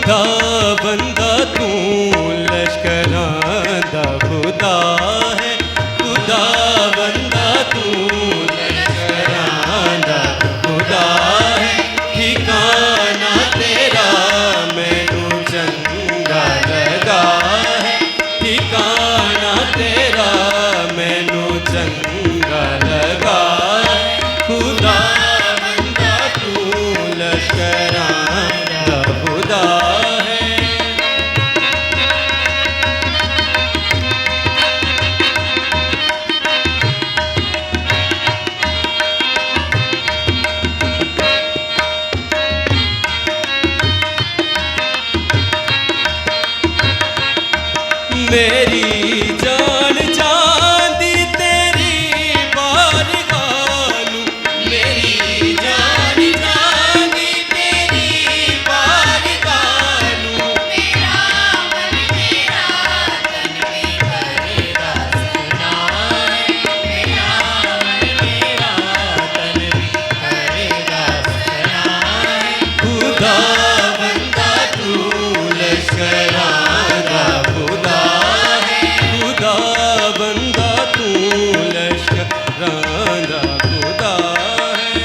खुदा बंदा तू लश्करां दा खुदा है, खुदा बंदा तू लश्करां दा खुदा है। ठिकाना तेरा मैनू चंगा लगा है, ठिकाना तेरा मैनू चंगा लगा है। खुदा बंदा तू लश्करां दा खुदा है। मेरी जान चांदी तेरी बारगाह नू, मेरी जान चांदी तेरी बारगाह नू। मेरा मन मेरा तन भी करेगा सना है, मेरा मन मेरा तन भी करेगा सना है। खुदा बंदा तू लश्करां दा खुदा है, खुदा बंदा तू लश्करां दा खुदा है।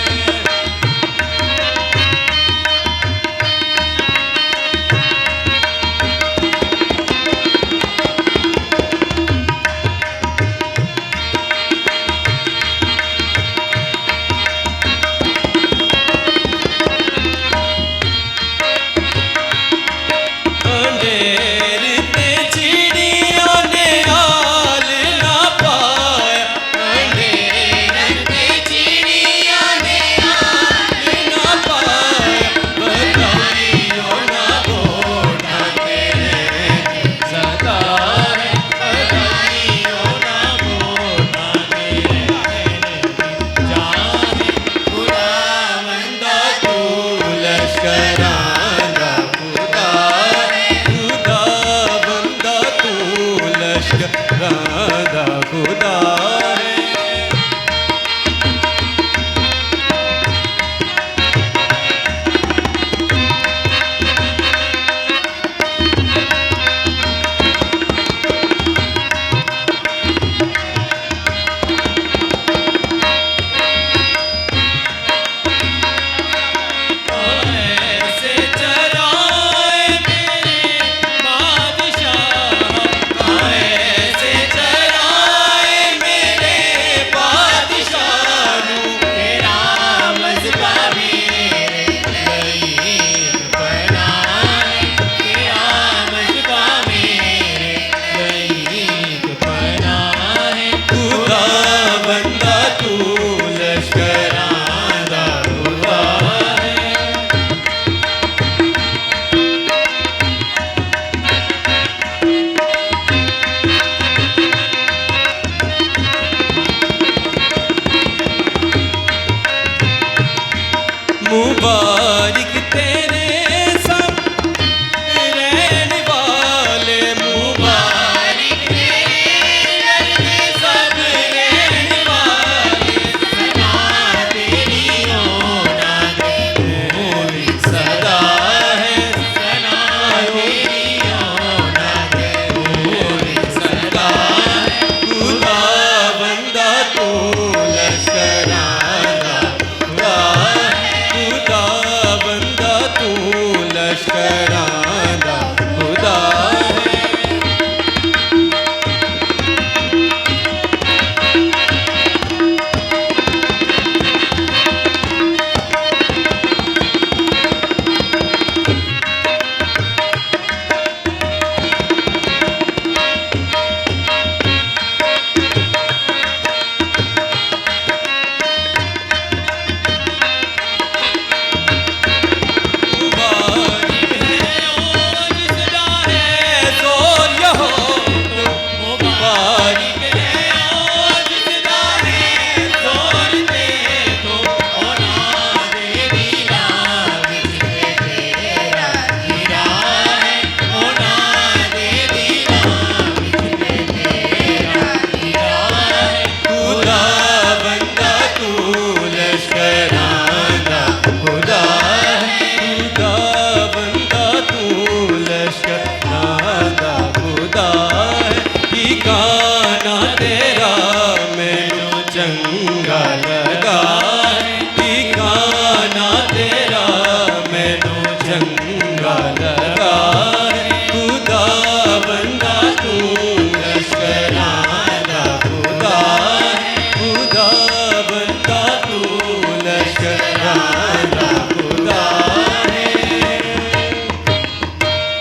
अंधेर ते चिड़ियों ने हाल ना पाया, अंधेर ते चिड़ियों ने हाल ना पाया। बधाइयों ना बोटा तेरे सदा है, बधाइयों ना बोटा तेरे जाने। खुदा बंदा तू लश्करां दा खुदा है, खुदा बंदा तू लश्करां दा खुदा है। ऐसे चराए मेरे बादशाह, ऐसे चराए मेरे बादशाह नू। तेरा मज़बा मेरे लई बना है, तेरा मज़बा मेरे लई बना है। खुदा बंदा तू लश्करां दा खुदा है। मुबारक